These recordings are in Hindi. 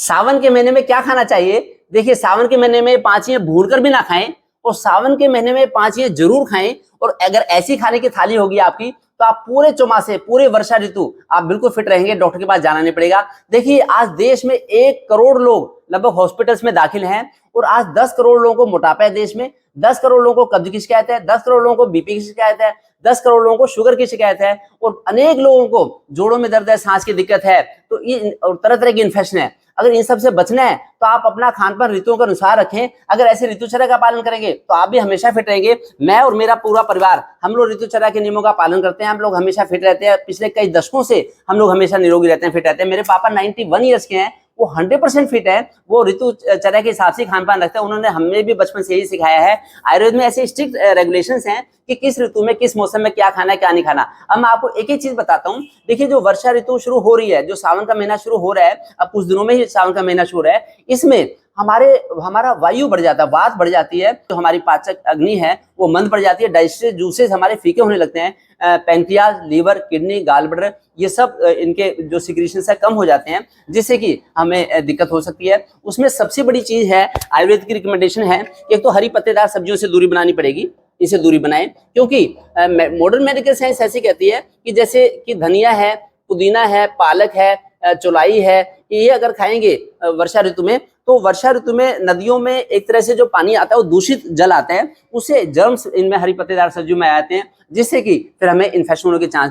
सावन के महीने में क्या खाना चाहिए? देखिए, सावन के महीने में 5 चीजें भून कर भी ना खाएं, और सावन के महीने में 5 चीजें जरूर खाएं। और अगर ऐसी खाने की थाली होगी आपकी, तो आप पूरे चौमासे, पूरे वर्षा ऋतु आप बिल्कुल फिट रहेंगे, डॉक्टर के पास जाना नहीं पड़ेगा। देखिए, आज देश में 1 करोड़ लोग लगभग हॉस्पिटल्स में दाखिल हैं, और आज 10 करोड़ लोगों को मोटापा है देश में, 10 करोड़ लोगों को कब्ज की शिकायत है, 10 करोड़ लोगों को बीपी की शिकायत है, 10 करोड़ लोगों को शुगर की शिकायत है, और अनेक लोगों को जोड़ों में दर्द है, सांस की दिक्कत है, तो ये और तरह तरह की इन्फेक्शन है। अगर इन सब से बचना है तो आप अपना खान पान ऋतुओं के अनुसार रखें। अगर ऐसे ऋतुचर्या का पालन करेंगे तो आप भी हमेशा फिट रहेंगे। मैं और मेरा पूरा परिवार, हम लोग ऋतुचर्या के नियमों का पालन करते हैं, हम लोग हमेशा फिट रहते हैं। पिछले कई दशकों से हम लोग हमेशा निरोगी रहते हैं, फिट रहते हैं। मेरे पापा 91 ईयर्स के हैं, वो 100% फिट है, वो ऋतुचर्या के हिसाब से खान पान रखते हैं। उन्होंने हमें भी बचपन से यही सिखाया है। आयुर्वेद में ऐसे स्ट्रिक्ट रेगुलेशंस हैं कि किस ऋतु में, किस मौसम में क्या खाना है, क्या नहीं खाना। अब मैं आपको एक एक चीज बताता हूँ। देखिए, जो वर्षा ऋतु शुरू हो रही है, जो सावन का महीना शुरू हो रहा है, अब कुछ दिनों में ही सावन का महीना शुरू हो रहा है, इसमें हमारा वायु बढ़ जाता है, वात बढ़ जाती है, जो हमारी पाचक अग्नि है वो मंद पड़ जाती है, डाइजेस्टिव जूसेस हमारे फीके होने लगते हैं, pancreas, liver, kidney, gall bladder, ये सब इनके जो सिक्रीशंस है कम हो जाते हैं, जिससे कि हमें दिक्कत हो सकती है। उसमें सबसे बड़ी चीज है, आयुर्वेद की रिकमेंडेशन है, एक तो हरी पत्तेदार सब्जियों से दूरी बनानी पड़ेगी, इसे दूरी बनाएं, क्योंकि मॉडर्न मेडिकल साइंस ऐसी कहती है कि जैसे कि धनिया है, पुदीना है, पालक है, चौलाई है, ये अगर खाएंगे वर्षा ऋतु में, तो वर्षा ऋतु में नदियों में एक तरह से जो पानी आता है वो दूषित जल आता है, उससे जर्म्स इनमें हरी पत्तेदार सब्जियों में आते हैं, जिससे कि फिर हमें इन्फेक्शन होने के चांस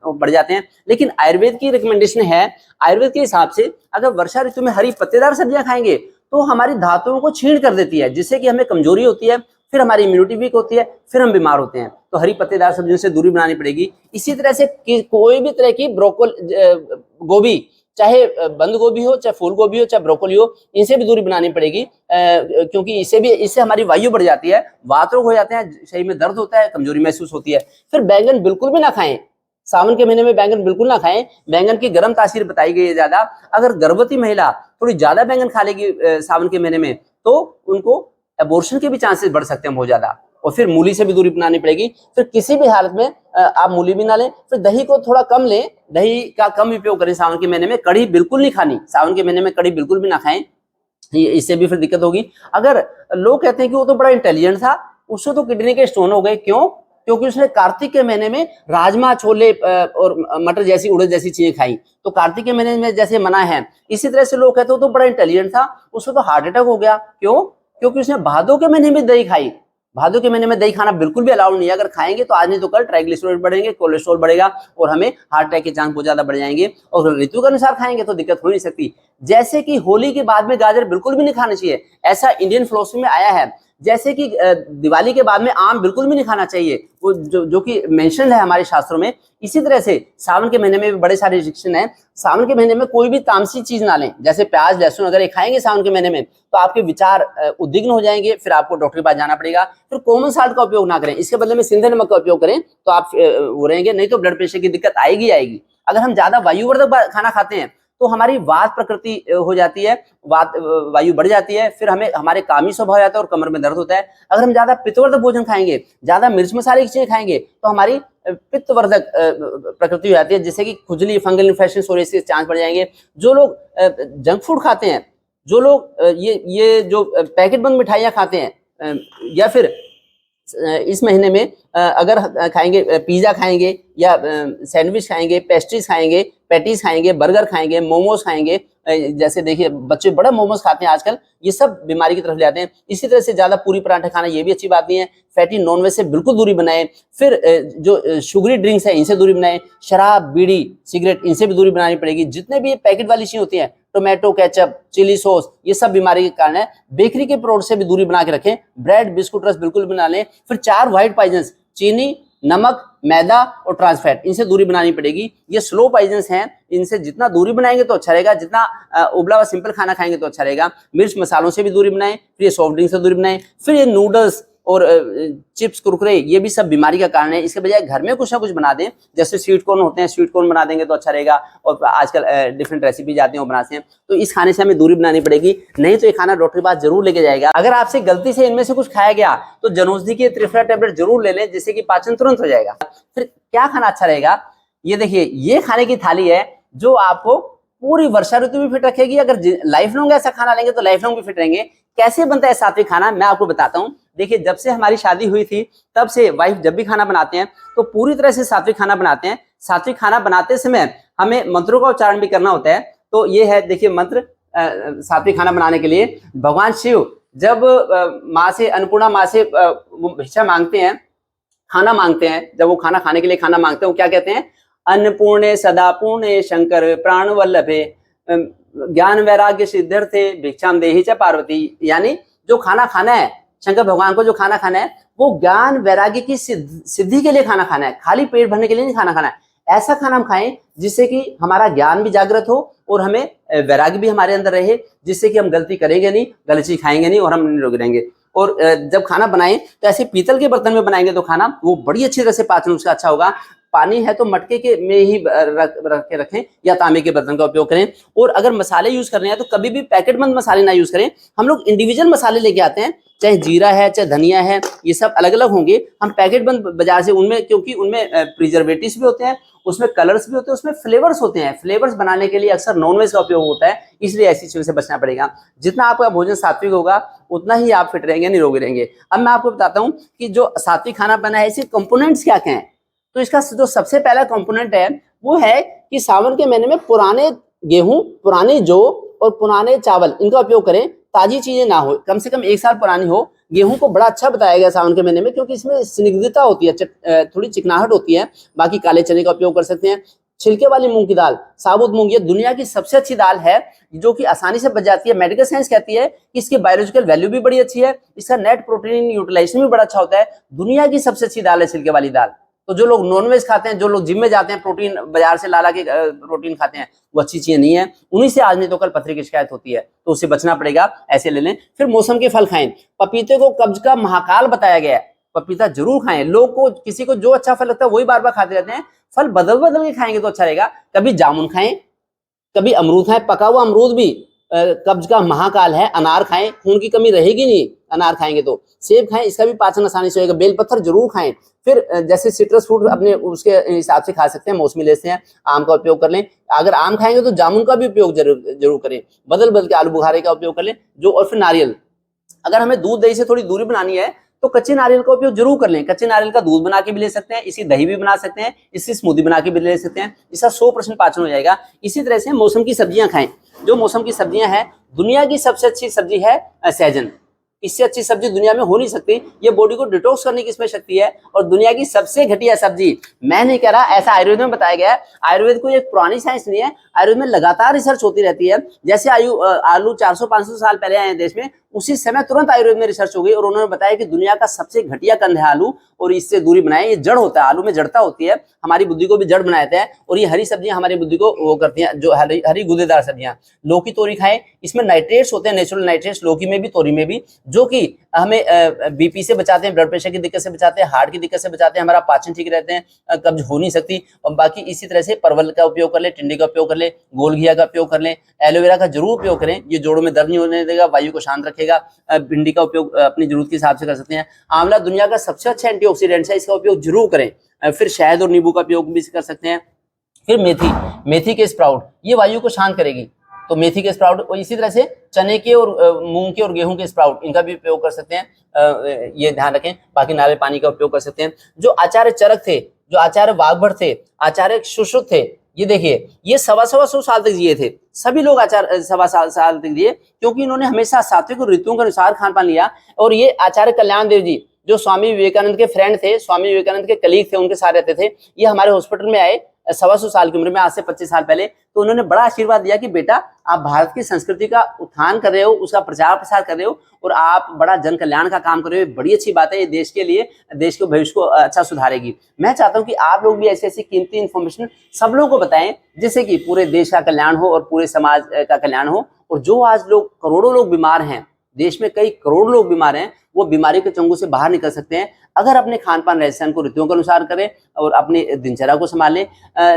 बढ़ जाते हैं। लेकिन आयुर्वेद की रिकमेंडेशन है, आयुर्वेद के हिसाब से अगर वर्षा ऋतु में हरी पत्तेदार सब्जियां खाएंगे तो हमारी धातुओं को छीण कर देती है, जिससे कि हमें कमजोरी होती है, फिर हमारी इम्यूनिटी वीक होती है, फिर हम बीमार होते हैं। तो हरी पत्तेदार सब्जियों से दूरी बनानी पड़ेगी। इसी तरह से कोई भी तरह की गोभी, चाहे बंद गोभी हो, चाहे फूल गोभी हो, चाहे ब्रोकोली हो, इनसे भी दूरी बनानी पड़ेगी, क्योंकि इससे हमारी वायु बढ़ जाती है, वात रोग हो जाते हैं, शरीर में दर्द होता है, कमजोरी महसूस होती है। फिर बैंगन बिल्कुल भी ना खाएं, सावन के महीने में बैंगन बिल्कुल ना खाएं। बैंगन की गर्म तासीर बताई गई है ज्यादा। अगर गर्भवती महिला थोड़ी ज्यादा बैंगन खा लेगी सावन के महीने में, तो उनको एबॉर्शन के भी चांसेस बढ़ सकते हैं बहुत ज्यादा। और फिर मूली से भी दूरी बनानी पड़ेगी। फिर किसी भी हालत में आप मूली भी ना लें। फिर दही को थोड़ा कम लें, दही का कम उपयोग करें सावन के महीने में। कढ़ी बिल्कुल नहीं खानी, सावन के महीने में कढ़ी बिल्कुल भी ना खाएं, इससे भी फिर दिक्कत होगी। अगर लोग कहते हैं कि वो तो बड़ा इंटेलिजेंट था, उससे तो किडनी के स्टोन हो गए, क्यों? क्योंकि उसने कार्तिक के महीने में राजमा, छोले और मटर जैसी, उड़द जैसी चीजें खाई। तो कार्तिक के महीने में जैसे मना है, इसी तरह से लोग कहते हो तो बड़ा इंटेलिजेंट था, उसको तो हार्ट अटैक हो गया, क्यों? क्योंकि उसने भादों के महीने में दही खाई। भादों के महीने में दही खाना बिल्कुल भी अलाउड नहीं है। अगर खाएंगे तो आज नहीं तो कल ट्राइग्लिसराइड बढ़ेंगे, कोलेस्ट्रॉल बढ़ेगा, और हमें हार्ट अटैक के चांस बहुत ज्यादा बढ़ जाएंगे। और ऋतु के अनुसार खाएंगे तो दिक्कत हो नहीं सकती। जैसे कि होली के बाद में गाजर बिल्कुल भी नहीं खाना चाहिए, ऐसा इंडियन फिलोसफी में आया है। जैसे कि दिवाली के बाद में आम बिल्कुल भी नहीं खाना चाहिए, वो जो कि मेंशन है हमारे शास्त्रों में। इसी तरह से सावन के महीने में भी बड़े सारे रिस्ट्रिक्शन है। सावन के महीने में कोई भी तामसी चीज ना लें, जैसे प्याज, लहसुन अगर ये खाएंगे सावन के महीने में तो आपके विचार उद्विग्न हो जाएंगे, फिर आपको डॉक्टर के पास जाना पड़ेगा। फिर कॉमन साल्ट का उपयोग ना करें, इसके बदले में सिंधे नमक का उपयोग करें तो आप वो रहेंगे, नहीं तो ब्लड प्रेशर की दिक्कत आएगी आएगी। अगर हम ज्यादा वायुवर्धक खाना खाते हैं तो हमारी वात प्रकृति हो जाती है, वायु बढ़ जाती है, फिर हमें हमारे कामी स्वभाव हो जाता है और कमर में दर्द होता है। अगर हम ज्यादा पित्तवर्धक भोजन खाएंगे, ज्यादा मिर्च मसाले की चीजें खाएंगे, तो हमारी पित्तवर्धक प्रकृति हो जाती है, जिससे कि खुजली, फंगल इन्फेक्शन होने के चांस बढ़ जाएंगे। जो लोग जंक फूड खाते हैं, जो लोग ये जो पैकेट बंद मिठाइयाँ खाते हैं, या फिर इस महीने में अगर खाएंगे, पिज्जा खाएंगे या सैंडविच खाएंगे, पेस्ट्रीज खाएंगे, पैटीज खाएंगे, बर्गर खाएंगे, मोमोज खाएंगे, जैसे देखिए बच्चे बड़ा मोमोज खाते हैं आजकल, ये सब बीमारी की तरफ ले जाते हैं। इसी तरह से ज्यादा पूरी पराठे खाना ये भी अच्छी बात नहीं है। फैटी नॉनवेज से बिल्कुल दूरी बनाएं। फिर जो शुगरी ड्रिंक्स है इनसे दूरी बनाएं। शराब, बीड़ी, सिगरेट, इनसे भी दूरी बनानी पड़ेगी। जितने भी पैकेट वाली चीजें होती हैं, टोमेटो केचप, चिली सॉस, ये सब बीमारी के कारण है। बेकरी के प्रोडक्ट से भी दूरी बना के रखें। ब्रेड, बिस्कुट, रस बिल्कुल बना लें। फिर 4 व्हाइट पॉइजन्स, चीनी, नमक, मैदा और ट्रांस फैट, इनसे दूरी बनानी पड़ेगी। ये स्लो पॉइजन्स हैं, इनसे जितना दूरी बनाएंगे तो अच्छा रहेगा, जितना उबला हुआ सिंपल खाना खाएंगे तो अच्छा रहेगा। मिर्च मसालों से भी दूरी बनाएं। फिर ये सॉफ्ट ड्रिंक से दूरी बनाएं। फिर ये नूडल्स और चिप्स, कुरकुरे, ये भी सब बीमारी का कारण है। इसके बजाय घर में कुछ ना कुछ बना दें, जैसे स्वीट कॉर्न होते हैं, स्वीट कॉर्न बना देंगे तो अच्छा रहेगा। और आजकल डिफरेंट रेसिपी आती हैं वो बनाते हैं, तो इस खाने से हमें दूरी बनानी पड़ेगी, नहीं तो ये खाना डॉक्टर के पास जरूर लेके जाएगा। अगर आपसे गलती से इनमें से कुछ खाया गया तो जनौषधि की त्रिफला टैबलेट जरूर ले लें, जिससे कि पाचन तुरंत हो जाएगा। फिर क्या खाना अच्छा रहेगा? ये देखिए, ये खाने की थाली है जो आपको पूरी वर्षा ऋतु भी फिट रखेगी। अगर लाइफ लॉन्ग ऐसा खाना लेंगे तो लाइफ लॉन्ग भी फिट रहेंगे। कैसे बनता है सात्विक खाना, मैं आपको बताता हूँ। देखिए, जब से हमारी शादी हुई थी तब से वाइफ जब भी खाना बनाते हैं तो पूरी तरह से सात्विक खाना बनाते हैं। सात्विक खाना बनाते समय हमें मंत्रों का उच्चारण भी करना होता है। तो ये है, देखिए मंत्र सात्विक खाना बनाने के लिए। भगवान शिव जब माँ से, अन्नपूर्णा माँ से भिक्षा मांगते हैं, खाना मांगते हैं, जब वो खाना खाने के लिए खाना मांगते हैं, वो क्या कहते हैं? अन्नपूर्णे सदा पूर्णे शंकर प्राण वल्लभे ज्ञान वैराग्य सिद्ध्यर्थे भिक्षाम देहि च पार्वती। यानी जो खाना खाना है, शंकर भगवान को जो खाना खाना है वो ज्ञान वैराग्य की सिद्धि के लिए खाना खाना है, खाली पेट भरने के लिए नहीं खाना खाना है। ऐसा खाना हम खाएं जिससे कि हमारा ज्ञान भी जागृत हो और हमें वैराग्य भी हमारे अंदर रहे, जिससे कि हम गलती करेंगे नहीं, गलत चीज खाएंगे नहीं और हम निरोग रहेंगे। और जब खाना बनाएं तो ऐसे पीतल के बर्तन में बनाएंगे तो खाना वो बड़ी अच्छी तरह से पाचन उसका अच्छा होगा। पानी है तो मटके के में ही रख के रखें या तांबे के बर्तन का उपयोग करें। और अगर मसाले यूज करने हैं तो कभी भी पैकेट बंद मसाले ना यूज करें। हम लोग इंडिविजुअल मसाले लेके आते हैं, चाहे जीरा है, चाहे धनिया है, ये सब अलग अलग होंगे। हम पैकेट बंद बाजार से, उनमें क्योंकि उनमें प्रिजर्वेटिव्स भी होते हैं, उसमें कलर्स भी होते हैं, उसमें फ्लेवर्स होते हैं। फ्लेवर्स बनाने के लिए अक्सर नॉनवेज का उपयोग होता है, इसलिए ऐसी चीजों से बचना पड़ेगा। जितना आपका भोजन सात्विक होगा उतना ही आप फिट रहेंगे, निरोगी रहेंगे। अब मैं आपको बताता हूँ कि जो सात्विक खाना बना है इसके कंपोनेंट्स क्या क्या हैं। तो इसका जो सबसे पहला कंपोनेंट है वो है कि सावन के महीने में पुराने गेहूं, पुरानी जौ और पुराने चावल, इनका उपयोग करें। ताजी चीजें ना हो, कम से कम 1 साल पुरानी हो। गेहूं को बड़ा अच्छा बताया गया सावन के महीने में, क्योंकि इसमें स्निग्धता होती है, थोड़ी चिकनाहट होती है। बाकी काले चने का उपयोग कर सकते हैं। छिलके वाली मूंग की दाल, साबुत मूंग, ये दुनिया की सबसे अच्छी दाल है जो कि आसानी से बच जाती है। मेडिकल साइंस कहती है कि इसकी बायोलॉजिकल वैल्यू भी बड़ी अच्छी है, इसका नेट प्रोटीन यूटिलाइजेशन भी बड़ा अच्छा होता है। दुनिया की सबसे अच्छी दाल है छिलके वाली दाल। तो जो लोग नॉनवेज खाते हैं, जो लोग जिम में जाते हैं, प्रोटीन बाजार से ला के प्रोटीन खाते हैं, वो अच्छी चीज नहीं है। उन्हीं से आज नहीं तो कल पथरी की शिकायत होती है, तो उससे बचना पड़ेगा, ऐसे ले लें। फिर मौसम के फल खाएं। पपीते को कब्ज का महाकाल बताया गया है, पपीता जरूर खाएं। लोग को, किसी को जो अच्छा फल लगता है वही बार बार खाते रहते हैं। फल बदल बदल के खाएंगे तो अच्छा रहेगा। कभी जामुन खाएं, कभी अमरूद खाएं। पका हुआ अमरूद भी कब्ज का महाकाल है। अनार खाएं, खून की कमी रहेगी नहीं अनार खाएंगे तो। सेब खाएं, इसका भी पाचन आसानी से होगा। बेलपत्थर जरूर खाएं। फिर जैसे सिट्रस फ्रूट अपने उसके हिसाब से खा सकते हैं, मौसमी ले सकते हैं, आम का उपयोग कर लें। अगर आम खाएंगे तो जामुन का भी उपयोग जरूर करें। बदल बदल के आलू बुखारे का उपयोग कर लें जो। और फिर नारियल, अगर हमें दूध दही से थोड़ी दूरी बनानी है तो कच्चे नारियल का उपयोग जरूर कर लें। कच्चे नारियल का दूध बना के भी ले सकते हैं, इसकी दही भी बना सकते हैं, इसकी स्मूदी बना के भी ले सकते हैं। इसका 100% पाचन हो जाएगा। इसी तरह से मौसम की सब्जियां खाएं। जो मौसम की सब्जियां हैं, दुनिया की सबसे अच्छी सब्जी है सहजन। इससे अच्छी सब्जी दुनिया में हो नहीं सकती। ये बॉडी को डिटॉक्स करने की इसमें शक्ति है। और दुनिया की सबसे घटिया सब्जी, मैं नहीं कह रहा, ऐसा आयुर्वेद में बताया गया है। आयुर्वेद कोई एक पुरानी साइंस नहीं है, आयुर्वेद में लगातार रिसर्च होती रहती है। जैसे आलू 400-500 साल पहले आए देश में, उसी समय तुरंत आयुर्वेद में रिसर्च हो गई और उन्होंने बताया कि दुनिया का सबसे घटिया कंद है आलू, और इससे दूरी बनाए। ये जड़ होता है, आलू में जड़ता होती है, हमारी बुद्धि को भी जड़ बनाते हैं। और ये हरी सब्जियां हमारी बुद्धि को वो करती हैं, जो हरी गूदेदार सब्जियां। लौकी तोरी खाएं, इसमें नाइट्रेट्स होते हैं, नेचुरल नाइट्रेट्स, लौकी में भी तोरी में भी, जो कि हमें बीपी से बचाते हैं, ब्लड प्रेशर की दिक्कत से बचाते हैं, हार्ट की दिक्कत से बचाते हैं, हमारा पाचन ठीक रहते हैं, कब्ज हो नहीं सकती। और बाकी इसी तरह से परवल का उपयोग कर ले, टिंडे का उपयोग कर ले, गोल घिया का उपयोग कर ले, एलोवेरा का जरूर उपयोग करें। ये जोड़ों में दर्द नहीं होने देगा, वायु को शांत रखेगा। भिंडी का उपयोग अपनी जरूरत के हिसाब से कर सकते हैं। आंवला दुनिया का सबसे अच्छा एंटीऑक्सीडेंट है, इसका उपयोग जरूर करें। फिर शहद और नींबू का उपयोग भी कर सकते हैं। फिर मेथी के स्प्राउट, ये वायु को शांत करेगी, तो मेथी के स्प्राउट। और इसी तरह से चने के और मूंग के और गेहूं के स्प्राउट, इनका भी उपयोग कर सकते हैं, ये ध्यान रखें। बाकी नारियल पानी का उपयोग कर सकते हैं। जो आचार्य चरक थे, जो आचार्य वाघभट थे, आचार्य सुश्रुत थे, ये देखिए ये 125 साल तक जिए थे। सभी लोग आचार्य 125 साल तक जिए, क्योंकि इन्होंने हमेशा सात्विक और ऋतुओं के अनुसार खान पान लिया। और ये आचार्य कल्याण देव जी, जो स्वामी विवेकानंद के फ्रेंड थे, स्वामी विवेकानंद के कलीग थे, उनके साथ रहते थे, ये हमारे हॉस्पिटल में आए 125 साल की उम्र में, आज से 25 साल पहले। तो उन्होंने बड़ा आशीर्वाद दिया कि बेटा, आप भारत की संस्कृति का उत्थान कर रहे हो, उसका प्रचार प्रसार कर रहे हो, और आप बड़ा जन कल्याण का काम कर रहे हो, बड़ी अच्छी बात है। ये देश के लिए, देश के भविष्य को अच्छा सुधारेगी। मैं चाहता हूं कि आप लोग भी ऐसी ऐसी कीमती इंफॉर्मेशन सब लोगों को बताएं, जिससे कि पूरे देश का कल्याण हो और पूरे समाज का कल्याण हो। और जो आज लोग, करोड़ों लोग बीमार हैं, देश में कई करोड़ लोग बीमार हैं, वो बीमारी के चंगुल से बाहर निकल सकते हैं अगर अपने खान पान रहन को ऋतुओं के अनुसार करें और अपनी दिनचर्या को संभालें।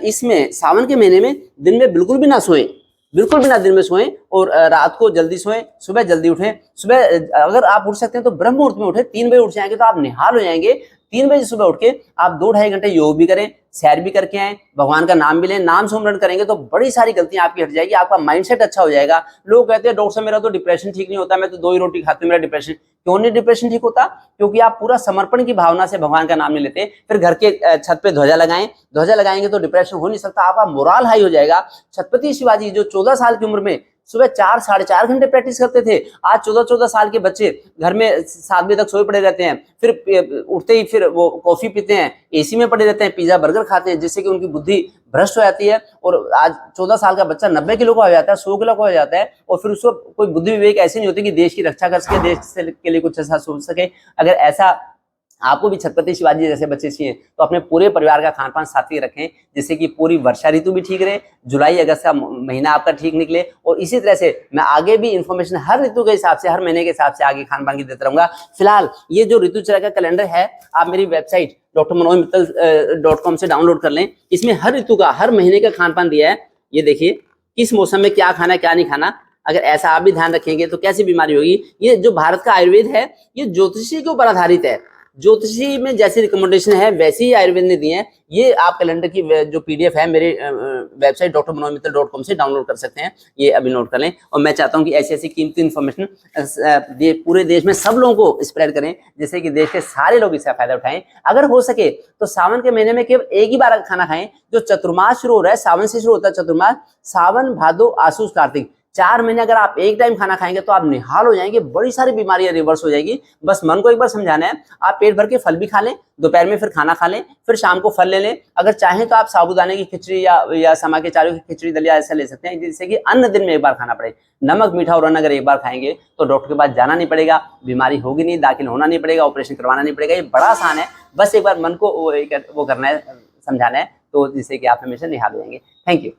इसमें सावन के महीने में दिन में बिल्कुल भी ना सोएं, बिल्कुल भी ना दिन में सोएं, और रात को जल्दी सोएं, सुबह जल्दी उठें। सुबह अगर आप उठ सकते हैं तो ब्रह्म मुहूर्त में उठें, 3 बजे उठ जाएंगे तो आप निहाल हो जाएंगे। 3 बजे सुबह उठ के आप 2-2.5 घंटे योग भी करें, सैर भी करके आए, भगवान का नाम भी लें। नाम सुमरन करेंगे तो बड़ी सारी गलतियां आपकी हट जाएगी, आपका माइंडसेट अच्छा हो जाएगा। लोग कहते हैं डॉक्टर साहब मेरा तो डिप्रेशन ठीक नहीं होता, मैं तो 2 ही रोटी खाती हूँ, मेरा डिप्रेशन। क्यों नहीं डिप्रेशन ठीक होता? क्योंकि आप पूरा समर्पण की भावना से भगवान का नाम नहीं लेते। फिर घर के छत पे ध्वजा लगाएं, ध्वजा लगाएंगे तो डिप्रेशन हो नहीं सकता, आपका मोरल हाई हो जाएगा। छत्रपति शिवाजी जो 14 साल की उम्र में सुबह 4-4.5 घंटे प्रैक्टिस करते थे, आज 14-14 साल के बच्चे घर में 7 बजे तक सोए पड़े रहते हैं, फिर उठते ही फिर वो कॉफी पीते हैं, एसी में पड़े रहते हैं, पिज्जा बर्गर खाते हैं, जिससे कि उनकी बुद्धि भ्रष्ट हो जाती है। और आज 14 साल का बच्चा 90 किलो का हो जाता है, 100 किलो का हो जाता है, और फिर उसको कोई बुद्धि विवेक ऐसी नहीं होती कि देश की रक्षा कर सके, देश के लिए कुछ ऐसा सोच सके। अगर ऐसा आपको भी छत्रपति शिवाजी जैसे बच्चे चाहिए तो अपने पूरे परिवार का खान पान सात्विक रखें, जिससे कि पूरी वर्षा ऋतु भी ठीक रहे, जुलाई अगस्त का महीना आपका ठीक निकले। और इसी तरह से मैं आगे भी इंफॉर्मेशन हर ऋतु के हिसाब से, हर महीने के हिसाब से आगे खान पान की देता रहूंगा। फिलहाल ये जो ऋतुचर्या का कैलेंडर है, आप मेरी वेबसाइट drmanojmittal.com से डाउनलोड कर लें। इसमें हर ऋतु का, हर महीने का खान पान दिया है। ये देखिए किस मौसम में क्या खाना है क्या नहीं खाना। अगर ऐसा आप भी ध्यान रखेंगे तो कैसी बीमारी होगी। ये जो भारत का आयुर्वेद है ये ज्योतिषी के ऊपर आधारित है, ज्योतिषी में जैसी रिकमेंडेशन है वैसे ही आयुर्वेद ने दी है। ये आप कैलेंडर की जो पीडीएफ है मेरे वेबसाइट drmanojmittal.com से डाउनलोड कर सकते हैं, ये अभी नोट कर लें। और मैं चाहता हूं कि ऐसी ऐसी कीमती इन्फॉर्मेशन पूरे देश में सब लोगों को स्प्रेड करें, जिससे कि देश के सारे लोग इसका फायदा उठाएं। अगर हो सके तो सावन के महीने में केवल एक ही बार खाना खाएं। जो चतुर्मास शुरू हो रहा है, सावन से शुरू होता है चतुर्मास, सावन भादो आसूस कार्तिक, 4 महीने अगर आप एक टाइम खाना खाएंगे तो आप निहाल हो जाएंगे, बड़ी सारी बीमारियां रिवर्स हो जाएगी। बस मन को एक बार समझाना है, आप पेट भर के फल भी खा लें, दोपहर में फिर खाना खा लें, फिर शाम को फल ले लें। अगर चाहें तो आप साबूदाने की खिचड़ी या समा के चारों की खिचड़ी दलिया ऐसा ले सकते हैं, जिससे कि अन्न दिन में एक बार खाना पड़े। नमक मीठा और अन्न अगर एक बार खाएंगे तो डॉक्टर के पास जाना नहीं पड़ेगा, बीमारी होगी नहीं, दाखिल होना नहीं पड़ेगा, ऑपरेशन करवाना नहीं पड़ेगा। ये बड़ा आसान है, बस एक बार मन को वो करना है, समझाना है, तो जिससे कि आप हमेशा निहाल हो जाएंगे। Thank you.